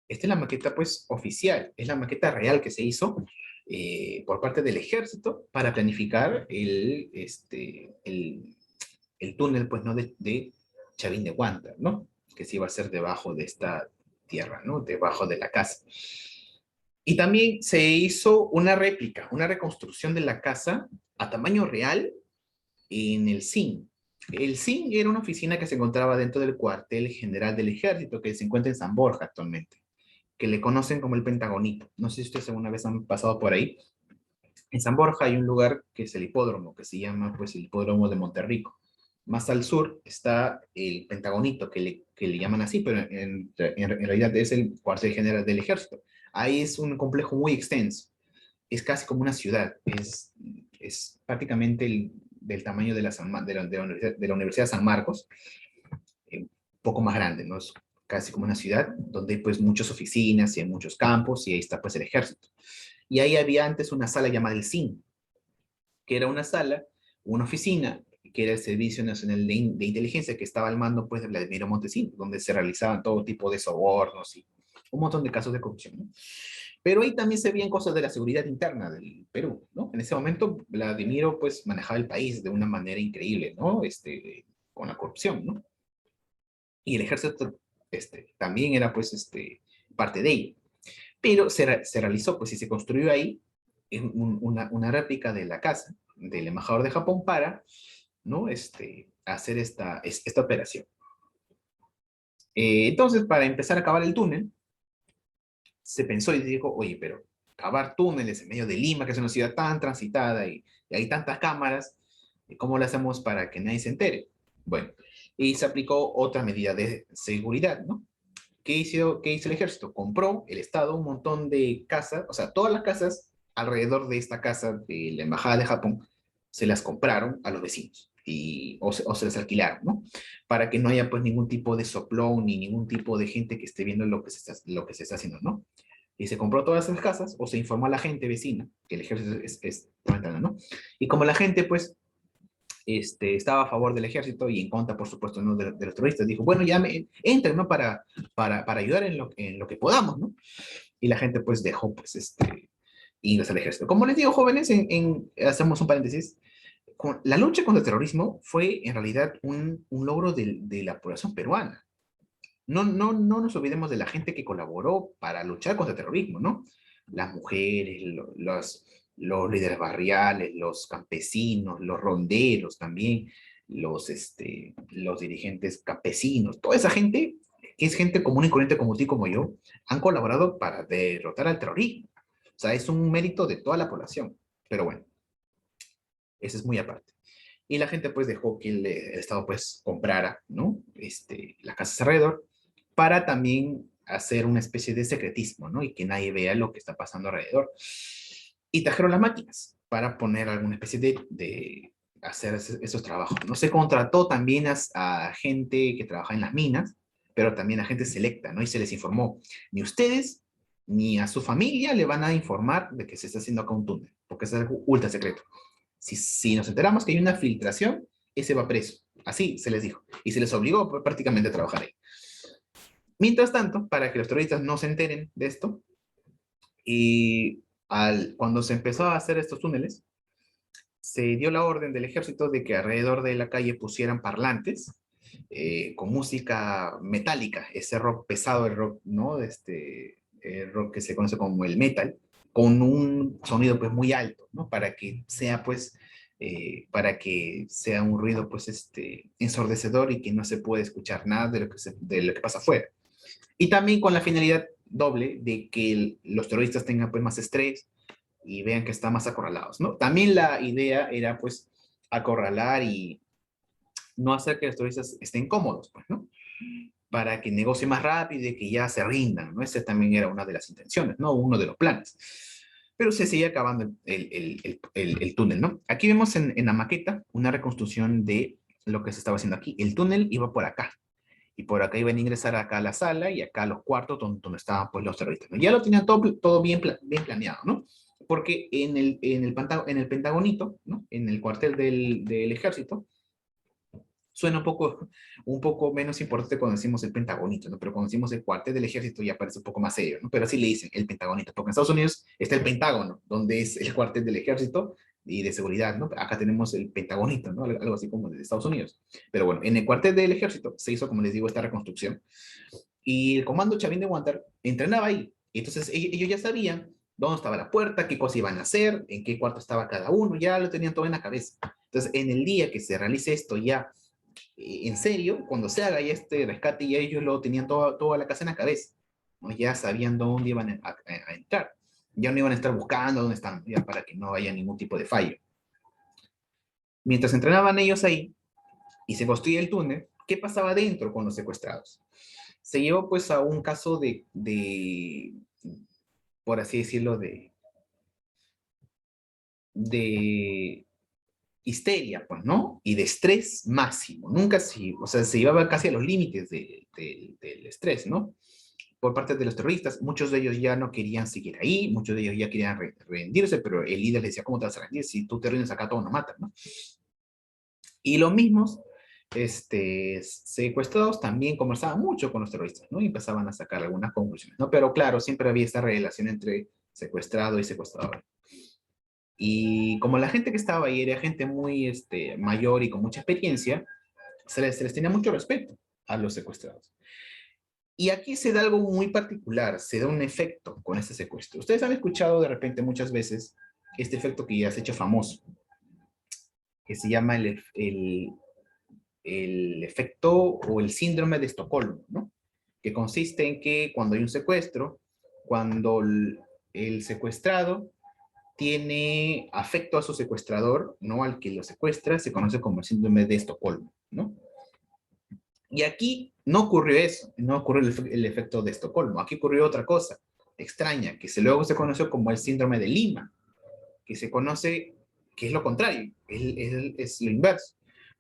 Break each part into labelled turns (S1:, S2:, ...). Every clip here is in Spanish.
S1: Esta es la maqueta, pues, oficial. Es la maqueta real que se hizo por parte del ejército para planificar el túnel, pues, ¿no? De Chavín de Huántar, ¿no? Que se iba a hacer debajo de esta tierra, ¿no? Debajo de la casa. Y también se hizo una réplica, una reconstrucción de la casa a tamaño real en el CIN. El CIN era una oficina que se encontraba dentro del cuartel general del ejército que se encuentra en San Borja actualmente, que le conocen como el Pentagonito. No sé si ustedes alguna vez han pasado por ahí. En San Borja hay un lugar que es el hipódromo, que se llama pues el hipódromo de Monterrico. Más al sur está el Pentagonito, que le llaman así, pero en realidad es el cuartel general del ejército. Ahí es un complejo muy extenso. Es casi como una ciudad. Es prácticamente del tamaño de la Universidad de San Marcos, un poco más grande, ¿no? Es casi como una ciudad donde hay pues muchas oficinas y hay muchos campos y ahí está pues el ejército. Y ahí había antes una sala llamada el CIN, que era una sala, una oficina, que era el Servicio Nacional de Inteligencia, que estaba al mando pues de Vladimiro Montesinos, donde se realizaban todo tipo de sobornos y un montón de casos de corrupción, ¿no? Pero ahí también se veían cosas de la seguridad interna del Perú, ¿no? En ese momento Vladimiro pues manejaba el país de una manera increíble, ¿no? Con la corrupción, ¿no? Y el ejército también era pues parte de ello. Pero se realizó pues y se construyó ahí una réplica de la casa del embajador de Japón para, ¿no? Hacer esta operación. Entonces, para empezar a cavar el túnel, se pensó y dijo, oye, pero cavar túneles en medio de Lima, que es una ciudad tan transitada y hay tantas cámaras, ¿cómo lo hacemos para que nadie se entere? Bueno, y se aplicó otra medida de seguridad, ¿no? ¿Qué hizo el ejército? Compró el Estado un montón de casas, o sea, todas las casas alrededor de esta casa de la Embajada de Japón se las compraron a los vecinos o se las alquilaron, ¿no? Para que no haya pues ningún tipo de soplón ni ningún tipo de gente que esté viendo lo que se está haciendo, ¿no? Y se compró todas esas casas o se informó a la gente vecina que el ejército estaba entrando, ¿no? Y como la gente pues estaba a favor del ejército y en contra, por supuesto, ¿no? de los terroristas. Dijo, bueno, ya entren, ¿no? Para ayudar en lo que podamos, ¿no? Y la gente, pues, dejó, pues, ingresar al ejército. Como les digo, jóvenes, hacemos un paréntesis, la lucha contra el terrorismo fue, en realidad, un logro de la población peruana. No, no, no nos olvidemos de la gente que colaboró para luchar contra el terrorismo, ¿no? Las mujeres, los líderes barriales, los campesinos, los ronderos también, los dirigentes campesinos, toda esa gente, que es gente común y corriente como tú y como yo, han colaborado para derrotar al terrorismo. O sea, es un mérito de toda la población. Pero bueno, eso es muy aparte. Y la gente pues dejó que el Estado pues comprara, ¿no? Las casas alrededor para también hacer una especie de secretismo, ¿no? Y que nadie vea lo que está pasando alrededor. Y trajeron las máquinas para poner alguna especie de hacer esos trabajos. No se contrató también a gente que trabaja en las minas, pero también a gente selecta, ¿no? Y se les informó, ni ustedes ni a su familia le van a informar de que se está haciendo acá un túnel, porque es algo ultra secreto. Si nos enteramos que hay una filtración, ese va preso. Así se les dijo. Y se les obligó prácticamente a trabajar ahí. Mientras tanto, para que los terroristas no se enteren de esto, y cuando se empezó a hacer estos túneles, se dio la orden del ejército de que alrededor de la calle pusieran parlantes con música metálica, ese rock pesado, el rock, ¿no? El rock que se conoce como el metal, con un sonido pues muy alto, ¿no? Para que sea un ruido pues ensordecedor y que no se pueda escuchar nada de lo que pasa afuera. Y también con la finalidad doble de que los terroristas tengan pues más estrés y vean que están más acorralados, ¿no? También la idea era pues acorralar y no hacer que los terroristas estén cómodos, pues, ¿no? Para que negocie más rápido y que ya se rindan, ¿no? Esa también era una de las intenciones, ¿no? Uno de los planes. Pero se sigue acabando el túnel, ¿no? Aquí vemos en la maqueta una reconstrucción de lo que se estaba haciendo aquí. El túnel iba por acá. Y por acá iban a ingresar acá a la sala y acá a los cuartos donde estaban pues los terroristas, ¿no? Ya lo tenían todo bien planeado, ¿no? Porque en el Pentagonito, ¿no? En el cuartel del ejército, suena un poco menos importante cuando decimos el Pentagonito, ¿no? Pero cuando decimos el cuartel del ejército ya parece un poco más serio, ¿no? Pero así le dicen el Pentagonito, porque en Estados Unidos está el Pentágono, donde es el cuartel del ejército y de seguridad, ¿no? Acá tenemos el Pentagonito, ¿no? Algo así como de Estados Unidos. Pero bueno, en el cuartel del ejército se hizo, como les digo, esta reconstrucción y el comando Chavín de Huántar entrenaba ahí. Y entonces ellos ya sabían dónde estaba la puerta, qué cosa iban a hacer, en qué cuarto estaba cada uno, ya lo tenían todo en la cabeza. Entonces, en el día que se realice esto ya en serio, cuando se haga ya este rescate, ya ellos lo tenían toda la casa en la cabeza, ¿no? Ya sabían dónde iban a entrar. Ya no iban a estar buscando dónde están, ya para que no haya ningún tipo de fallo. Mientras entrenaban ellos ahí y se construía el túnel, ¿qué pasaba dentro con los secuestrados? Se llevó pues a un caso por así decirlo, de histeria, pues, ¿no? Y de estrés máximo. Nunca se, o sea, se llevaba casi a los límites del estrés, ¿no? Por parte de los terroristas. Muchos de ellos ya no querían seguir ahí, muchos de ellos ya querían rendirse, pero el líder les decía, ¿cómo te vas a rendir? Si tú te rindes acá, todos nos matan, ¿no? Y los mismos secuestrados también conversaban mucho con los terroristas, ¿no? Y empezaban a sacar algunas conclusiones, ¿no? Pero claro, siempre había esta relación entre secuestrado y secuestrador. Y como la gente que estaba ahí era gente muy mayor y con mucha experiencia, se les tenía mucho respeto a los secuestrados. Y aquí se da algo muy particular, se da un efecto con este secuestro. Ustedes han escuchado de repente muchas veces este efecto que ya se ha hecho famoso, que se llama el efecto o el síndrome de Estocolmo, ¿no? Que consiste en que cuando hay un secuestro, cuando el secuestrado tiene afecto a su secuestrador, no al que lo secuestra, se conoce como el síndrome de Estocolmo, ¿no? Y aquí no ocurrió eso, no ocurrió el efecto de Estocolmo, aquí ocurrió otra cosa extraña, que luego se conoció como el síndrome de Lima, que se conoce que es lo contrario, es lo inverso.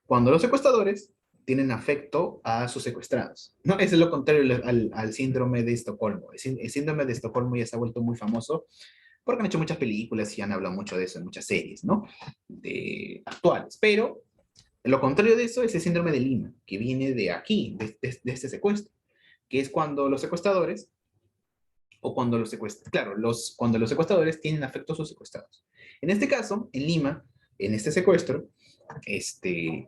S1: Cuando los secuestradores tienen afecto a sus secuestrados, ¿no? Eso es lo contrario al síndrome de Estocolmo. El síndrome de Estocolmo ya se ha vuelto muy famoso porque han hecho muchas películas y han hablado mucho de eso en muchas series, ¿no? Actuales. Pero lo contrario de eso es el síndrome de Lima, que viene de aquí, de este secuestro, que es cuando los secuestradores, o cuando los secuestradores, claro, cuando los secuestradores tienen afecto a sus secuestrados. En este caso, en Lima, en este secuestro,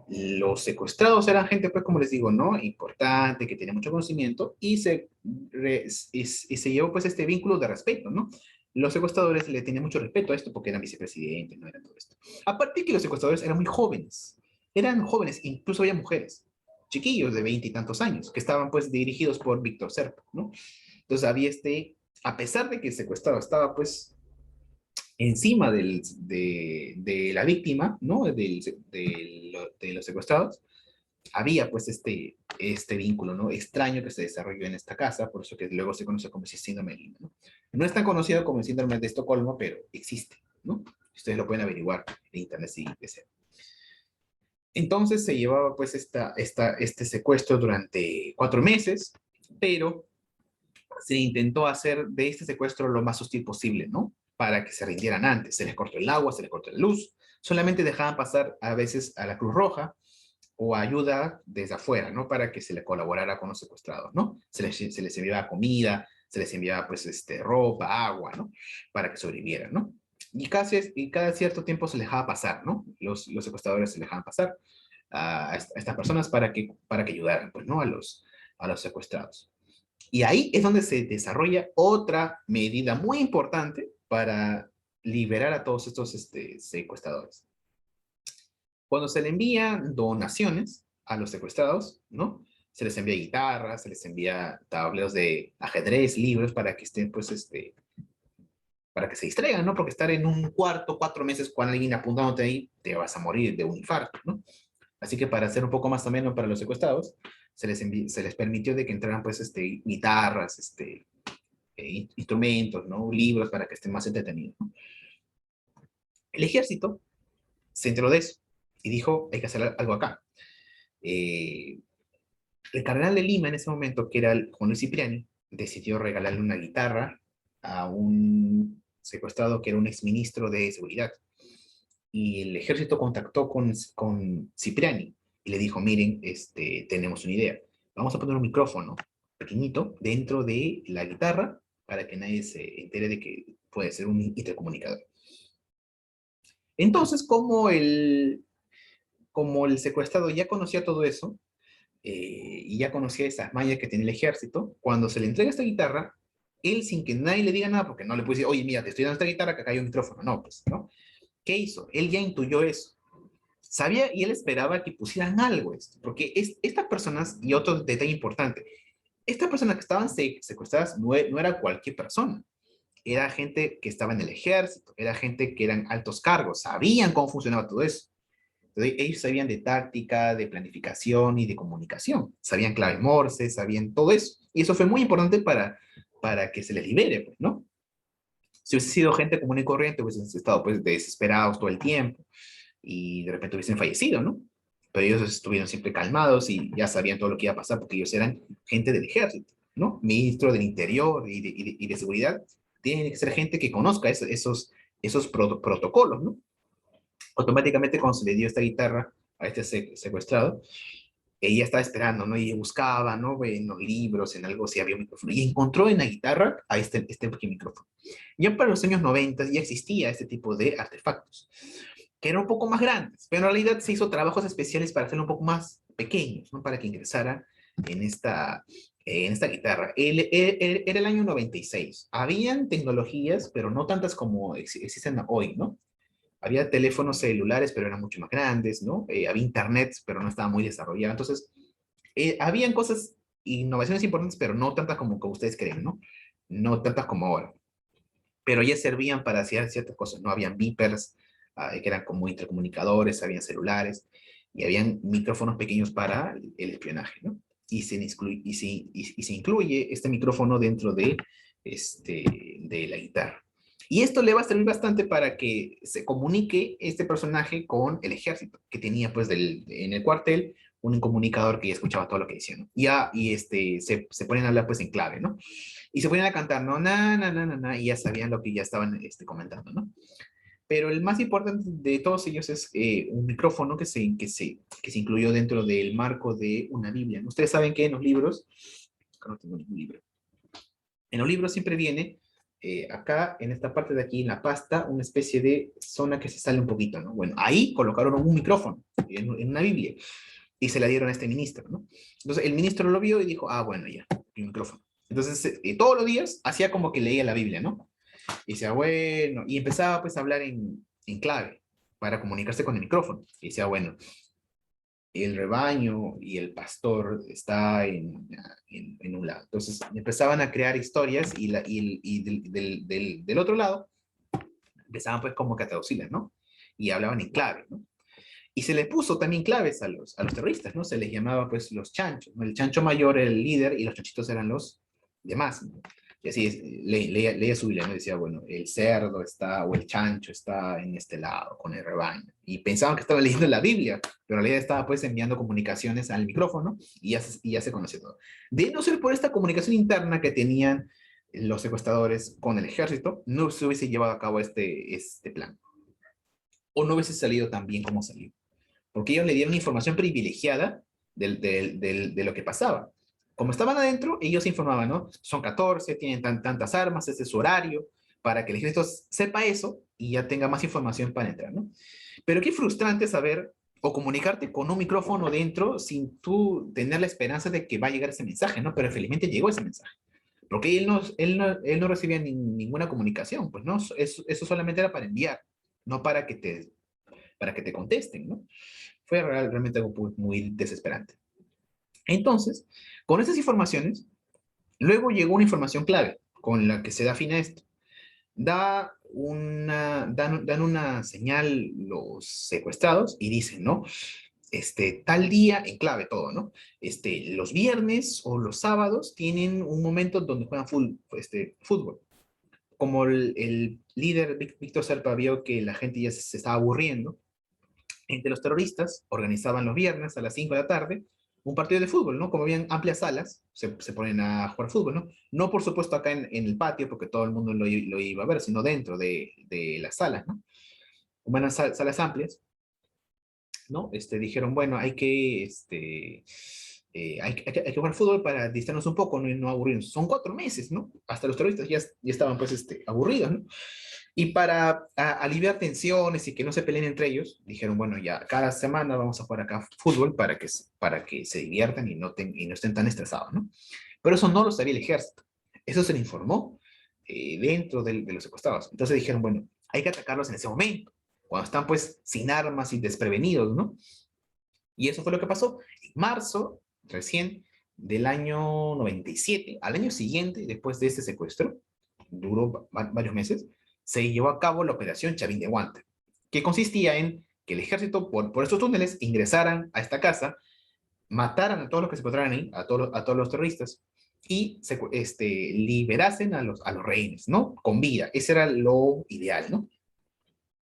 S1: los secuestrados eran gente, pues como les digo, ¿no? Importante, que tenía mucho conocimiento y se llevó pues este vínculo de respeto, ¿no? Los secuestradores le tenían mucho respeto a esto porque eran vicepresidentes, no eran todo esto. Aparte que los secuestradores eran jóvenes, incluso había mujeres, chiquillos de 20 y tantos años, que estaban pues dirigidos por Víctor Serpa, ¿no? Entonces había a pesar de que el secuestrado estaba pues encima de la víctima, ¿no? De los secuestrados, había pues este vínculo, ¿no? Extraño que se desarrolló en esta casa, por eso que luego se conoce como el síndrome de Lima, ¿no? No es tan conocido como el síndrome de Estocolmo, pero existe, ¿no? Ustedes lo pueden averiguar en internet si desean. Entonces se llevaba pues este secuestro durante 4 meses, pero se intentó hacer de este secuestro lo más hostil posible, ¿no? Para que se rindieran antes. Se les cortó el agua, se les cortó la luz. Solamente dejaban pasar a veces a la Cruz Roja o ayuda desde afuera, ¿no? Para que se le colaborara con los secuestrados, ¿no? Se les enviaba comida, se les enviaba, pues, ropa, agua, ¿no? Para que sobrevivieran, ¿no? Y cada cierto tiempo se les dejaba pasar, ¿no? Los secuestradores se les dejaban pasar a estas personas para que ayudaran, pues, ¿no? A los secuestrados. Y ahí es donde se desarrolla otra medida muy importante para liberar a todos estos secuestradores. Cuando se le envían donaciones a los secuestrados, ¿no? Se les envía guitarras, se les envía tableros de ajedrez, libros para que estén, pues, para que se distraigan, ¿no? Porque estar en un cuarto 4 meses con alguien apuntándote ahí, te vas a morir de un infarto, ¿no? Así que para hacer un poco más ameno para los secuestrados, se les permitió de que entraran, pues, guitarras, instrumentos, ¿no? Libros para que estén más entretenidos, ¿no? El ejército se enteró de eso y dijo, hay que hacer algo acá. Eh, el cardenal de Lima en ese momento, que era Juan Luis Cipriani, decidió regalarle una guitarra a un secuestrado que era un exministro de seguridad. Y el ejército contactó con Cipriani y le dijo, miren, tenemos una idea. Vamos a poner un micrófono pequeñito dentro de la guitarra para que nadie se entere de que puede ser un intercomunicador. Entonces, como el secuestrado ya conocía todo eso, y ya conocía esas mallas que tiene el ejército, cuando se le entrega esta guitarra, él sin que nadie le diga nada, porque no le puede decir, oye, mira, te estoy dando esta guitarra, que acá hay un micrófono. No, pues, ¿no? ¿Qué hizo? Él ya intuyó eso. Sabía y él esperaba que pusieran algo esto, porque estas personas, y otro detalle importante, estas personas que estaban secuestradas no era cualquier persona, era gente que estaba en el ejército, era gente que eran altos cargos, sabían cómo funcionaba todo eso. Entonces, ellos sabían de táctica, de planificación y de comunicación, sabían clave Morse, sabían todo eso, y eso fue muy importante para que se les libere, pues, ¿no? Si hubiese sido gente común y corriente, hubiesen estado pues desesperados todo el tiempo, y de repente hubiesen fallecido, ¿no? Pero ellos estuvieron siempre calmados y ya sabían todo lo que iba a pasar porque ellos eran gente del ejército, ¿no? Ministro del Interior y de Seguridad. Tienen que ser gente que conozca esos protocolos, ¿no? Automáticamente cuando se le dio esta guitarra a este secuestrado, ella estaba esperando, ¿no? Y buscaba, ¿no? En los libros, en algo, si había un micrófono. Y encontró en la guitarra a este micrófono. Ya para los años 90 ya existía este tipo de artefactos que eran un poco más grandes, pero en realidad se hizo trabajos especiales para hacerlo un poco más pequeños, ¿no? Para que ingresara en esta guitarra. Era el año 96. Habían tecnologías, pero no tantas como existen hoy, ¿no? Había teléfonos celulares, pero eran mucho más grandes, ¿no? Había internet, pero no estaba muy desarrollado. Entonces, habían cosas, innovaciones importantes, pero no tantas como ustedes creen, ¿no? No tantas como ahora, pero ya servían para hacer ciertas cosas, ¿no? Habían beepers, que eran como intercomunicadores, habían celulares, y habían micrófonos pequeños para el espionaje, ¿no? Y se incluye este micrófono dentro de la guitarra. Y esto le va a servir bastante para que se comunique este personaje con el ejército, que tenía pues en el cuartel un comunicador que ya escuchaba todo lo que decían, ¿no? Se ponen a hablar pues en clave, ¿no? Y se ponían a cantar, ¿no? Na, na, na, na, na, y ya sabían lo que ya estaban comentando, ¿no? Pero el más importante de todos ellos es un micrófono que se incluyó dentro del marco de una Biblia. Ustedes saben que en los libros, acá no tengo ningún libro, en los libros siempre viene, acá, en esta parte de aquí, en la pasta, una especie de zona que se sale un poquito, ¿no? Bueno, ahí colocaron un micrófono en una Biblia y se la dieron a este ministro, ¿no? Entonces el ministro lo vio y dijo, ah, bueno, ya, el micrófono. Entonces, todos los días hacía como que leía la Biblia, ¿no? Y decía, bueno, y empezaba pues a hablar en clave para comunicarse con el micrófono. Y decía, bueno, el rebaño y el pastor está en un lado. Entonces empezaban a crear historias y del otro lado empezaban pues como que a traducirlas, ¿no? Y hablaban en clave, ¿no? Y se les puso también claves a los terroristas, ¿no? Se les llamaba pues los chanchos, ¿no? El chancho mayor era el líder y los chanchitos eran los demás, ¿no? Y así leía su Biblia, ¿no? Decía, bueno, el cerdo está, o el chancho está en este lado, con el rebaño. Y pensaban que estaba leyendo la Biblia, pero en realidad estaba pues enviando comunicaciones al micrófono y ya se conoció todo. De no ser por esta comunicación interna que tenían los secuestradores con el ejército, no se hubiese llevado a cabo este plan. O no hubiese salido tan bien como salió porque ellos le dieron información privilegiada de lo que pasaba. Como estaban adentro, ellos informaban, ¿no? Son 14, tienen tantas armas, este es su horario, para que el ejército sepa eso y ya tenga más información para entrar, ¿no? Pero qué frustrante saber o comunicarte con un micrófono dentro sin tú tener la esperanza de que va a llegar ese mensaje, ¿no? Pero felizmente llegó ese mensaje. Porque él no recibía ninguna comunicación, pues no, eso solamente era para enviar, no para que te contesten, ¿no? Fue realmente algo muy desesperante. Entonces, con estas informaciones, luego llegó una información clave con la que se da fin a esto. Dan una señal los secuestrados y dicen, ¿no? Tal día, en clave todo, ¿no? Los viernes o los sábados tienen un momento donde juegan fútbol. Como el líder Víctor Serpa vio que la gente ya se estaba aburriendo, entre los terroristas organizaban los viernes a las 5 de la tarde un partido de fútbol, ¿no? Como habían amplias salas, se ponen a jugar fútbol, ¿no? No, por supuesto, acá en el patio, porque todo el mundo lo iba a ver, sino dentro de las salas, ¿no? Como eran salas amplias, ¿no? Dijeron, bueno, hay que jugar fútbol para distraernos un poco, ¿no? Y no aburrirnos. Son 4 meses, ¿no? Hasta los terroristas ya estaban, pues, aburridos, ¿no? Y para aliviar tensiones y que no se peleen entre ellos, dijeron, bueno, ya cada semana vamos a jugar acá fútbol para que se diviertan y no estén tan estresados, ¿no? Pero eso no lo sabía el ejército. Eso se le informó dentro de los secuestrados. Entonces dijeron, bueno, hay que atacarlos en ese momento, cuando están pues sin armas y desprevenidos, ¿no? Y eso fue lo que pasó. En marzo, recién, del año 97, al año siguiente, después de este secuestro, duró varios meses, se llevó a cabo la operación Chavín de Guanta, que consistía en que el ejército, por estos túneles, ingresaran a esta casa, mataran a todos los que se encontraran ahí, a todos los terroristas, y liberasen a los rehenes, ¿no? Con vida. Ese era lo ideal, ¿no?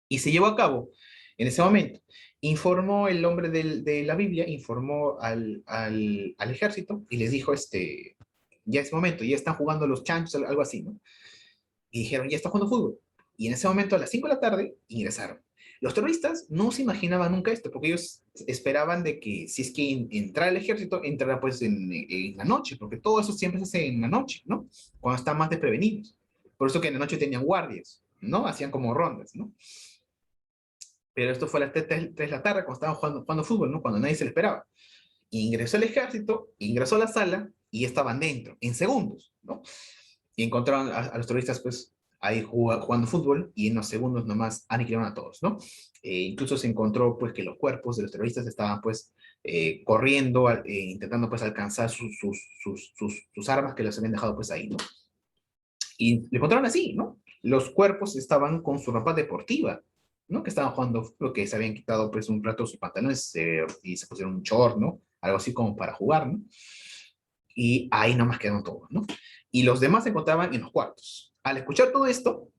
S1: Y se llevó a cabo en ese momento. Informó el hombre de la Biblia, informó al ejército y les dijo, ya es momento, ya están jugando los chanchos, algo así, ¿no? Y dijeron, ya está jugando fútbol. Y en ese momento, a las 5 de la tarde, ingresaron. Los terroristas no se imaginaban nunca esto, porque ellos esperaban de que si es que entrara el ejército, entrara pues en la noche, porque todo eso siempre se hace en la noche, ¿no? Cuando están más desprevenidos. Por eso que en la noche tenían guardias, ¿no? Hacían como rondas, ¿no? Pero esto fue a las 3 de la tarde, cuando estaban jugando fútbol, ¿no? Cuando nadie se lo esperaba. Y ingresó el ejército, ingresó a la sala y estaban dentro, en segundos, ¿no? Y encontraron a los terroristas, pues, ahí jugando fútbol y en los segundos nomás aniquilaron a todos, ¿no? Incluso se encontró, pues, que los cuerpos de los terroristas estaban, pues, corriendo, intentando, pues, alcanzar sus armas que los habían dejado, pues, ahí, ¿no? Y le encontraron así, ¿no? Los cuerpos estaban con su ropa deportiva, ¿no? Que estaban jugando, lo que se habían quitado, pues, un rato sus pantalones y se pusieron un short, ¿no? Algo así como para jugar, ¿no? Y ahí nomás quedaron todos, ¿no? Y los demás se encontraban en los cuartos. Al escuchar todo esto,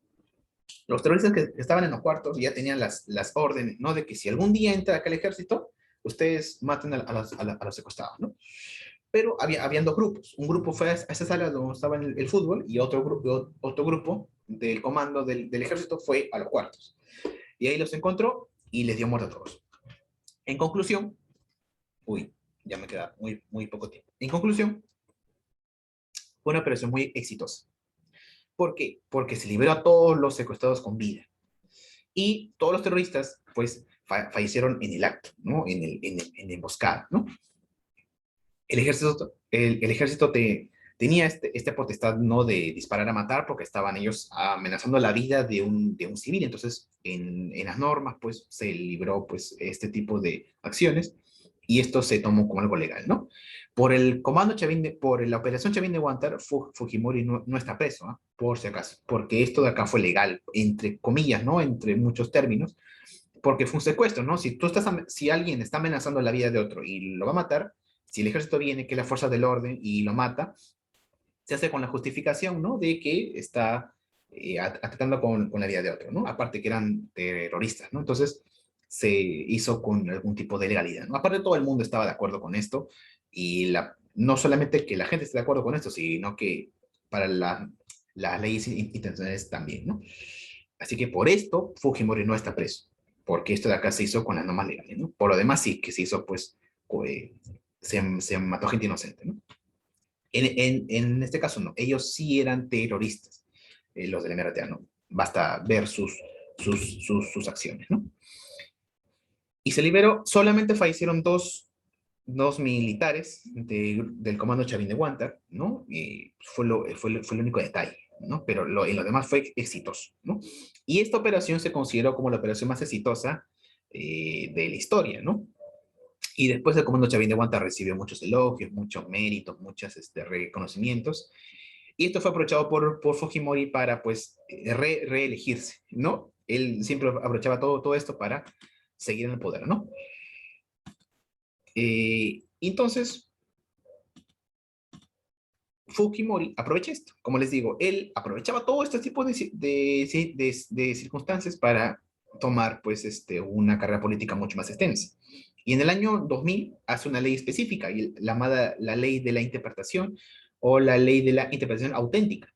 S1: los terroristas que estaban en los cuartos ya tenían las órdenes, ¿no? De que si algún día entra acá el ejército, ustedes maten a los secuestrados, ¿no? Pero habían dos grupos. Un grupo fue a esa sala donde estaba el fútbol y otro grupo del comando del ejército fue a los cuartos. Y ahí los encontró y les dio muerte a todos. En conclusión, uy, ya me queda muy, muy poco tiempo. En conclusión, fue una operación muy exitosa. ¿Por qué? Porque se liberó a todos los secuestrados con vida. Y todos los terroristas, pues, fallecieron en el acto, ¿no? En la emboscada, ¿no? El ejército tenía esta potestad, ¿no? De disparar a matar porque estaban ellos amenazando la vida de un civil. Entonces, en las normas, pues, se libró, pues, este tipo de acciones y esto se tomó como algo legal, ¿no? Por la operación Chavín de Guantar, Fujimori no está preso, ¿eh? Por si acaso, porque esto de acá fue legal, entre comillas, ¿no? Entre muchos términos, porque fue un secuestro, ¿no? Si alguien está amenazando la vida de otro y lo va a matar, si el ejército viene, que es la fuerza del orden, y lo mata, se hace con la justificación, ¿no? De que está atentando con la vida de otro, ¿no? Aparte que eran terroristas, ¿no? Entonces se hizo con algún tipo de legalidad, ¿no? Aparte todo el mundo estaba de acuerdo con esto y no solamente que la gente esté de acuerdo con esto, sino que para las leyes internacionales también, ¿no? Así que por esto Fujimori no está preso, porque esto de acá se hizo con las normas legales, ¿no? Por lo demás sí, que se hizo pues, eh, se mató gente inocente, ¿no? En este caso no, ellos sí eran terroristas, los del MRTA, ¿no? Basta ver sus acciones, ¿no? Y se liberó, solamente fallecieron dos militares del comando Chavín de Guantar, ¿no? Y fue el único detalle, ¿no? Pero en lo demás fue exitoso, ¿no? Y esta operación se consideró como la operación más exitosa de la historia, ¿no? Y después el comando Chavín de Guanta recibió muchos elogios, muchos méritos, muchos reconocimientos. Y esto fue aprovechado por Fujimori para, pues, reelegirse, ¿no? Él siempre aprovechaba todo esto para seguir en el poder, ¿no? Entonces, Fujimori aprovecha esto. Como les digo, él aprovechaba todo este tipo de circunstancias para tomar, pues, una carrera política mucho más extensa. Y en el año 2000 hace una ley específica, la llamada la ley de la interpretación o la ley de la interpretación auténtica,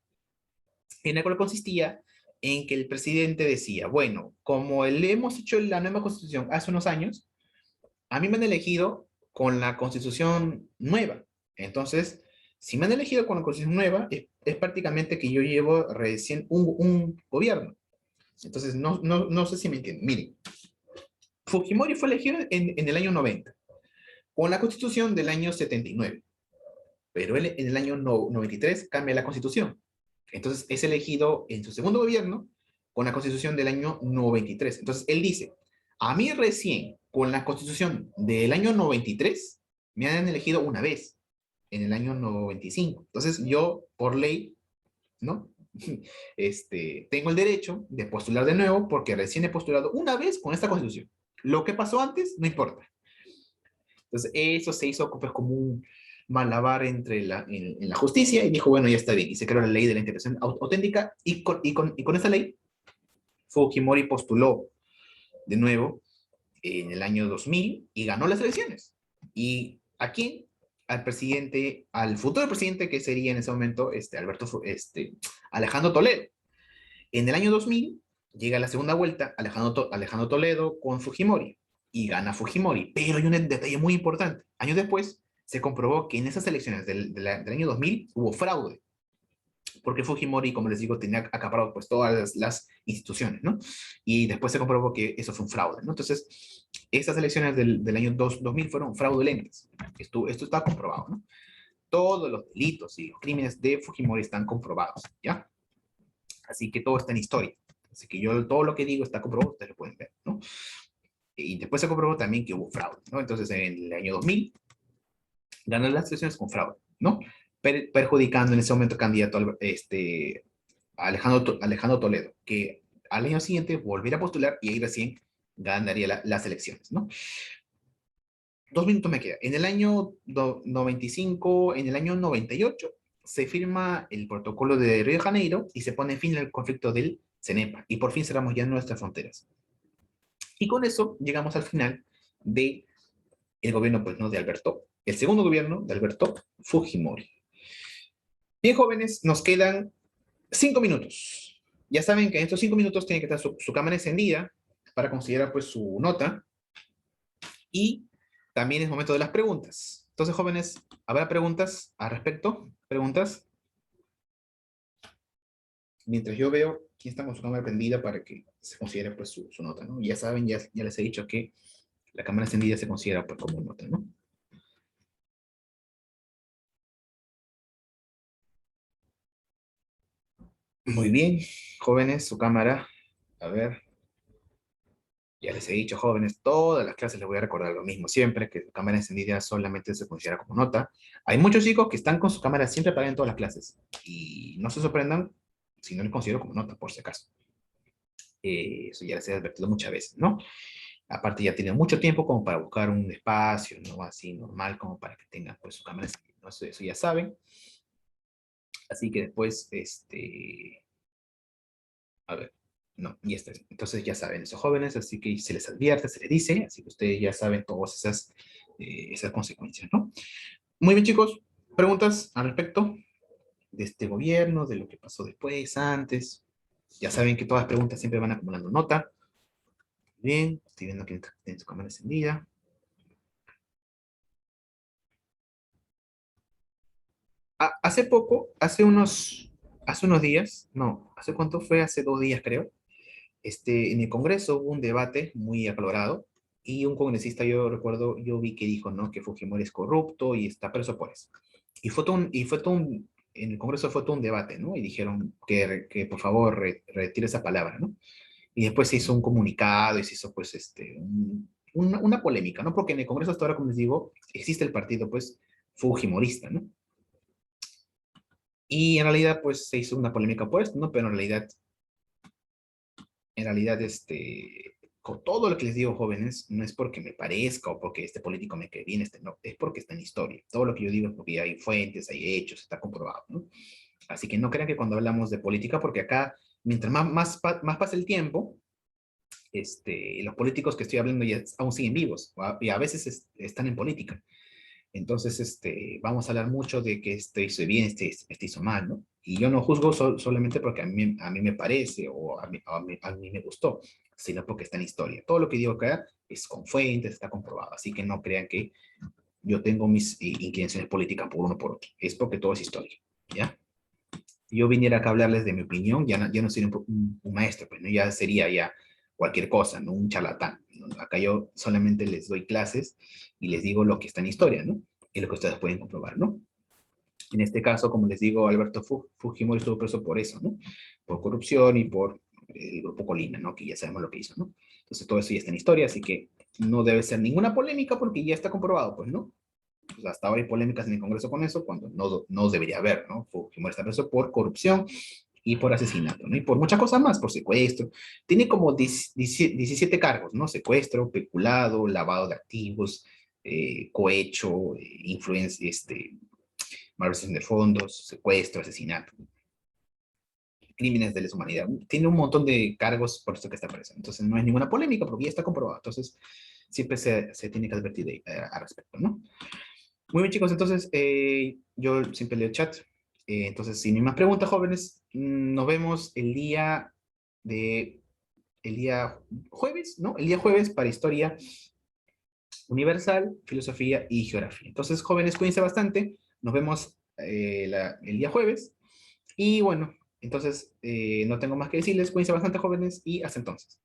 S1: en la cual consistía en que el presidente decía, bueno, como le hemos hecho la nueva constitución hace unos años, a mí me han elegido con la constitución nueva. Entonces, si me han elegido con la constitución nueva, es prácticamente que yo llevo recién un gobierno. Entonces, no sé si me entienden. Miren, Fujimori fue elegido en el año 90, con la constitución del año 79, pero él en el año 93 cambia la constitución. Entonces, es elegido en su segundo gobierno con la constitución del año 93. Entonces, él dice, a mí recién, con la constitución del año 93, me han elegido una vez, en el año 95. Entonces, yo, por ley, ¿no? Tengo el derecho de postular de nuevo porque recién he postulado una vez con esta constitución. Lo que pasó antes, no importa. Entonces, eso se hizo pues, como un malabar en la justicia y dijo, bueno, ya está bien. Y se creó la ley de la integración auténtica y con esa ley, Fujimori postuló de nuevo en el año 2000 y ganó las elecciones. Y aquí al presidente, al futuro presidente que sería en ese momento Alejandro Toledo. En el año 2000 llega la segunda vuelta Alejandro Toledo con Fujimori y gana Fujimori. Pero hay un detalle muy importante. Años después se comprobó que en esas elecciones del año 2000 hubo fraude. Porque Fujimori, como les digo, tenía acaparado pues todas las instituciones, ¿no? Y después se comprobó que eso fue un fraude, ¿no? Entonces, estas elecciones del año 2000 fueron fraudulentas. Esto está comprobado, ¿no? Todos los delitos y los crímenes de Fujimori están comprobados, ¿ya? Así que todo está en historia. Así que yo todo lo que digo está comprobado, ustedes lo pueden ver, ¿no? Y después se comprobó también que hubo fraude, ¿no? Entonces, en el año 2000, ganan las elecciones con fraude, ¿no? Perjudicando en ese momento candidato Alejandro Toledo, que al año siguiente volviera a postular y ahí recién ganaría las elecciones, ¿no? 2 minutos me queda. En el año 95, en el año 98, se firma el protocolo de Río de Janeiro y se pone fin al conflicto del CENEPA. Y por fin cerramos ya nuestras fronteras. Y con eso llegamos al final de el gobierno, pues, ¿no? De Alberto. El segundo gobierno de Alberto Fujimori. Bien, jóvenes, nos quedan 5 minutos. Ya saben que en estos 5 minutos tiene que estar su cámara encendida para considerar pues su nota. Y también es momento de las preguntas. Entonces, jóvenes, ¿habrá preguntas al respecto? ¿Preguntas? Mientras yo veo quién está con su cámara prendida para que se considere pues su nota, ¿no? Ya saben, ya les he dicho que la cámara encendida se considera pues como nota, ¿no? Muy bien, jóvenes, su cámara. A ver, ya les he dicho, jóvenes, todas las clases les voy a recordar lo mismo siempre, que su cámara encendida solamente se considera como nota. Hay muchos chicos que están con su cámara siempre apagada en todas las clases. Y no se sorprendan si no les considero como nota, por si acaso. Eso ya les he advertido muchas veces, ¿no? Aparte ya tienen mucho tiempo como para buscar un espacio, ¿no? Así normal, como para que tengan pues su cámara encendida, ¿no? Eso ya saben. Así que después, a ver, no, y está. Entonces ya saben, esos jóvenes, así que se les advierte, se les dice, así que ustedes ya saben todas esas consecuencias, ¿no? Muy bien, chicos, preguntas al respecto de este gobierno, de lo que pasó después, antes. Ya saben que todas las preguntas siempre van acumulando nota. Bien, estoy viendo que tiene su cámara encendida. Hace poco, hace unos días, no, ¿hace cuánto fue? Hace 2 días, creo. En el Congreso hubo un debate muy acalorado y un congresista, yo recuerdo, yo vi que dijo, ¿no? Que Fujimori es corrupto y está preso por eso. En el Congreso fue todo un debate, ¿no? Y dijeron que por favor retire esa palabra, ¿no? Y después se hizo un comunicado y se hizo, pues, una polémica, ¿no? Porque en el Congreso hasta ahora, como les digo, existe el partido, pues, Fujimorista, ¿no? Y en realidad, pues, se hizo una polémica por esto, ¿no? Pero en realidad, con todo lo que les digo, jóvenes, no es porque me parezca o porque este político me quede bien, no, es porque está en historia. Todo lo que yo digo es porque hay fuentes, hay hechos, está comprobado, ¿no? Así que no crean que cuando hablamos de política, porque acá, mientras más pasa el tiempo, los políticos que estoy hablando ya aún siguen vivos, y a veces están en política. Entonces, vamos a hablar mucho de que esto hizo bien, este hizo mal, ¿no? Y yo no juzgo solamente porque a mí me parece o a mí me gustó, sino porque está en historia. Todo lo que digo acá es con fuentes, está comprobado. Así que no crean que yo tengo mis inclinaciones políticas por uno o por otro. Es porque todo es historia, ¿ya? Si yo viniera acá a hablarles de mi opinión, ya no sería un maestro, pues, ¿no? Ya sería ya cualquier cosa, ¿no? Un charlatán, ¿no? Acá yo solamente les doy clases y les digo lo que está en historia, ¿no? Y lo que ustedes pueden comprobar, ¿no? En este caso, como les digo, Alberto Fujimori estuvo preso por eso, ¿no? Por corrupción y por el grupo Colina, ¿no? Que ya sabemos lo que hizo, ¿no? Entonces todo eso ya está en historia, así que no debe ser ninguna polémica porque ya está comprobado, pues, ¿no? Pues hasta ahora hay polémicas en el Congreso con eso, cuando no debería haber, ¿no? Fujimori está preso por corrupción y por asesinato, ¿no? Y por muchas cosas más, por secuestro. Tiene como 17 cargos, ¿no? Secuestro, peculado, lavado de activos, cohecho, influencia, malversación de fondos, secuestro, asesinato, crímenes de lesa humanidad. Tiene un montón de cargos por eso que está preso. Entonces no hay ninguna polémica porque ya está comprobado. Entonces siempre se tiene que advertir al respecto, ¿no? Muy bien, chicos, entonces yo siempre leo el chat. Entonces, si no hay más preguntas, jóvenes, nos vemos de, el día jueves, ¿no? El día jueves para historia universal, filosofía y geografía. Entonces, jóvenes, cuídense bastante. Nos vemos el día jueves. Y bueno, entonces no tengo más que decirles. Cuídense bastante, jóvenes, y hasta entonces.